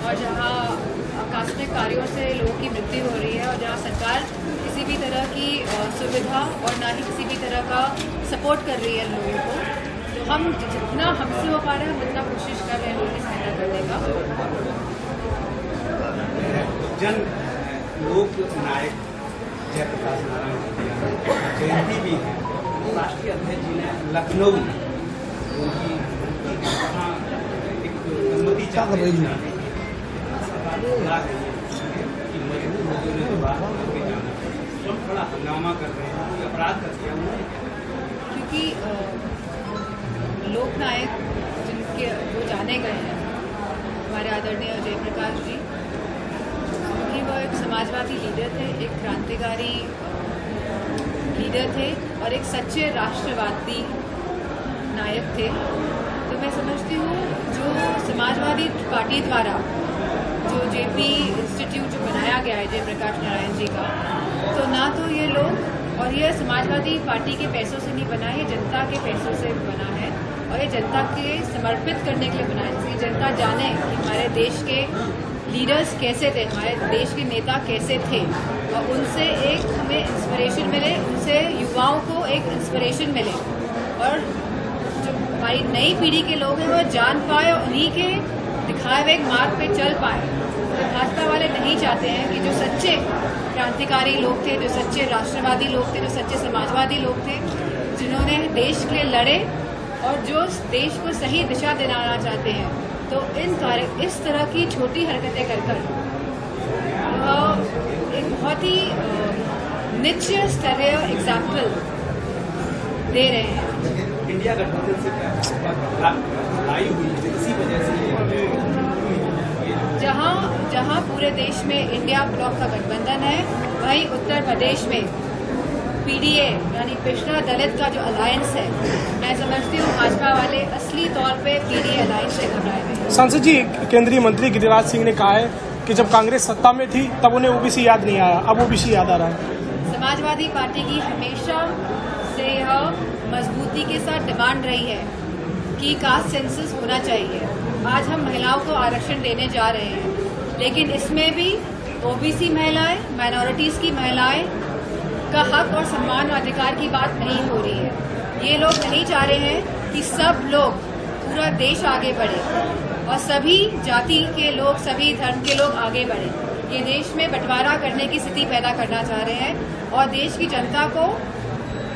और जहाँ आकस्मिक कार्यों से लोगों की मृत्यु हो रही है और जहाँ सरकार किसी भी तरह की सुविधा और ना ही किसी भी तरह का सपोर्ट कर रही है लोगों को, तो हम जितना हमसे हो पा रहे हैं हम उतना कोशिश कर रहे हैं लोगों की सहायता करने का। जन लोक नायक जयप्रकाश नारायण जयंती भी है। राष्ट्रीय अध्यक्ष जी ने लखनऊ उनकी एक अनुमति चाहते हैं कि मजबूर लोगों ने तो बाहर करके जाना, हम थोड़ा हंगामा कर रहे हैं, कोई अपराध कर दिया उन्होंने, क्योंकि लोकनायक जिनके वो जाने गए हैं हमारे आदरणीय जयप्रकाश जी, क्योंकि वो एक समाजवादी लीडर थे, एक क्रांतिकारी लीडर थे और एक सच्चे राष्ट्रवादी नायक थे। तो मैं समझती हूँ जो समाजवादी पार्टी द्वारा जो जेपी इंस्टीट्यूट जो बनाया गया है जयप्रकाश नारायण जी का, तो ना तो ये लोग और ये समाजवादी पार्टी के पैसों से नहीं बना है, ये जनता के पैसों से बना है और ये जनता के समर्पित करने के लिए बना है, इसलिए जनता जाने कि हमारे देश के लीडर्स कैसे थे, हमारे देश के नेता कैसे थे और उनसे एक हमें इंस्पिरेशन मिले, उनसे युवाओं को एक इंस्पिरेशन मिले और जो हमारी नई पीढ़ी के लोग हैं वो जान पाए और उन्हीं के दिखाए हुए एक मार्ग पे चल पाए। तो भाजपा वाले नहीं चाहते हैं कि जो सच्चे क्रांतिकारी लोग थे, जो सच्चे राष्ट्रवादी लोग थे, जो सच्चे समाजवादी लोग थे, जिन्होंने देश के लिए लड़े और जो देश को सही दिशा दिलाना चाहते हैं, तो इस तरह की छोटी हरकतें कर एक बहुत ही निच्च स्तरीय एग्जाम्पल दे रहे हैं। इंडिया गठबंधन से लड़ाई हुई है, इसी वजह से जहां पूरे देश में इंडिया ब्लॉक का गठबंधन है, वहीं उत्तर प्रदेश में पीडीए यानी पिछड़ा दलित का जो अलायंस है, मैं समझती हूँ भाजपा वाले असली तौर पे पीडीए अलायंस से घबराए हुए हैं। सांसद जी, केंद्रीय मंत्री गिरिराज सिंह ने कहा है कि जब कांग्रेस सत्ता में थी तब उन्हें ओबीसी याद नहीं आया, अब ओबीसी याद आ रहा है। समाजवादी पार्टी की हमेशा से यह मजबूती के साथ डिमांड रही है कि कास्ट सेंसस होना चाहिए। आज हम महिलाओं को आरक्षण देने जा रहे हैं, लेकिन इसमें भी ओबीसी महिलाएं, माइनॉरिटीज की महिलाएं का हक और सम्मान और अधिकार की बात नहीं हो रही है। ये लोग नहीं चाह रहे हैं कि सब लोग, पूरा देश आगे बढ़े और सभी जाति के लोग, सभी धर्म के लोग आगे बढ़े। ये देश में बंटवारा करने की स्थिति पैदा करना चाह रहे हैं और देश की जनता को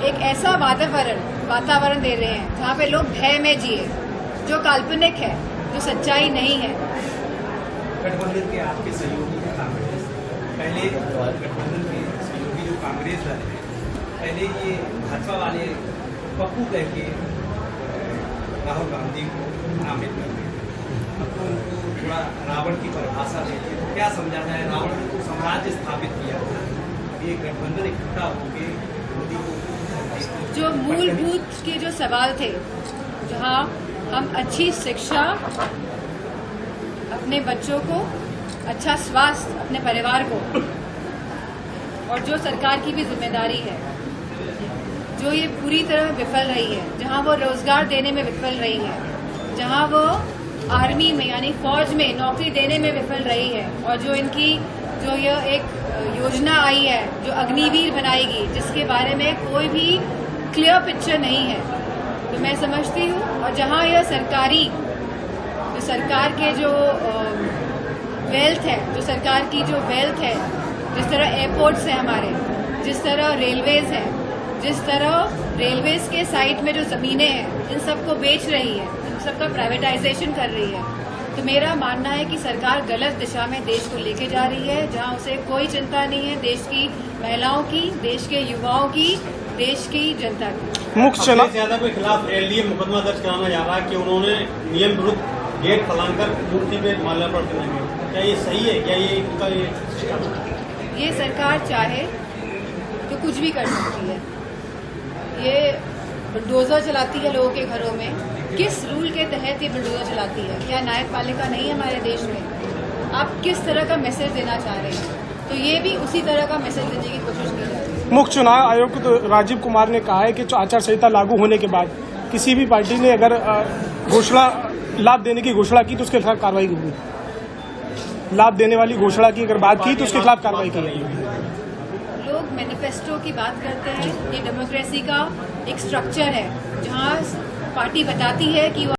एक ऐसा वातावरण दे रहे हैं जहाँ पे लोग भय में जिए, जो काल्पनिक है, जो सच्चाई नहीं है। गठबंधन के आपके सहयोगी है कांग्रेस, पहले गठबंधन के सहयोगी जो कांग्रेस दल है, पहले ये भाजपा वाले पप्पू कह के राहुल गांधी को नामित करते हैं, अब तो उनको थोड़ा रावण की परिभाषा देती है। तो क्या समझा जाए, रावण ने तो साम्राज्य स्थापित किया था, ये गठबंधन इकट्ठा होके मोदी को जो मूलभूत के जो सवाल थे, जहां हम अच्छी शिक्षा अपने बच्चों को, अच्छा स्वास्थ्य अपने परिवार को, और जो सरकार की भी जिम्मेदारी है, जो ये पूरी तरह विफल रही है, जहां वो रोजगार देने में विफल रही है, जहां वो आर्मी में यानी फौज में नौकरी देने में विफल रही है, और जो इनकी जो यह एक योजना आई है जो अग्निवीर बनाएगी, जिसके बारे में कोई भी क्लियर पिक्चर नहीं है, तो मैं समझती हूँ। और जहाँ यह सरकार के जो वेल्थ है, जो सरकार की जो वेल्थ है, जिस तरह एयरपोर्ट्स हैं हमारे, जिस तरह रेलवेज है, जिस तरह रेलवेज के साइड में जो ज़मीनें हैं, इन सबको बेच रही है, इन सबका प्राइवेटाइजेशन कर रही है। तो मेरा मानना है कि सरकार गलत दिशा में देश को लेके जा रही है, जहां उसे कोई चिंता नहीं है देश की महिलाओं की, देश के युवाओं की, देश की जनता की। मुख्य चुनाव यादव के खिलाफ एलडीए मुकदमा दर्ज कराना जा रहा है कि उन्होंने नियम विरुद्ध गेट फैलाकर मूर्ति पे माल्यार्पण करेंगे, क्या ये सही है? क्या ये इनका ये सरकार चाहे तो कुछ भी कर सकती है। ये बुलडोजर चलाती है लोगों के घरों में, किस रूल के तहत ये बुलडोजर चलाती है? क्या न्यायपालिका नहीं है हमारे देश में? आप किस तरह का मैसेज देना चाह रहे हैं? तो ये भी उसी तरह का मैसेज देने की कोशिश की जा रही है। मुख्य चुनाव आयुक्त तो राजीव कुमार ने कहा है कि आचार संहिता लागू होने के बाद किसी भी पार्टी ने अगर घोषणा लाभ देने की घोषणा की तो उसके खिलाफ कार्रवाई होगी। लाभ देने वाली घोषणा की अगर बात की तो उसके खिलाफ कार्रवाई की जाएगी। लोग मैनिफेस्टो की बात करते हैं, ये डेमोक्रेसी का एक स्ट्रक्चर है जहां पार्टी बताती है कि वो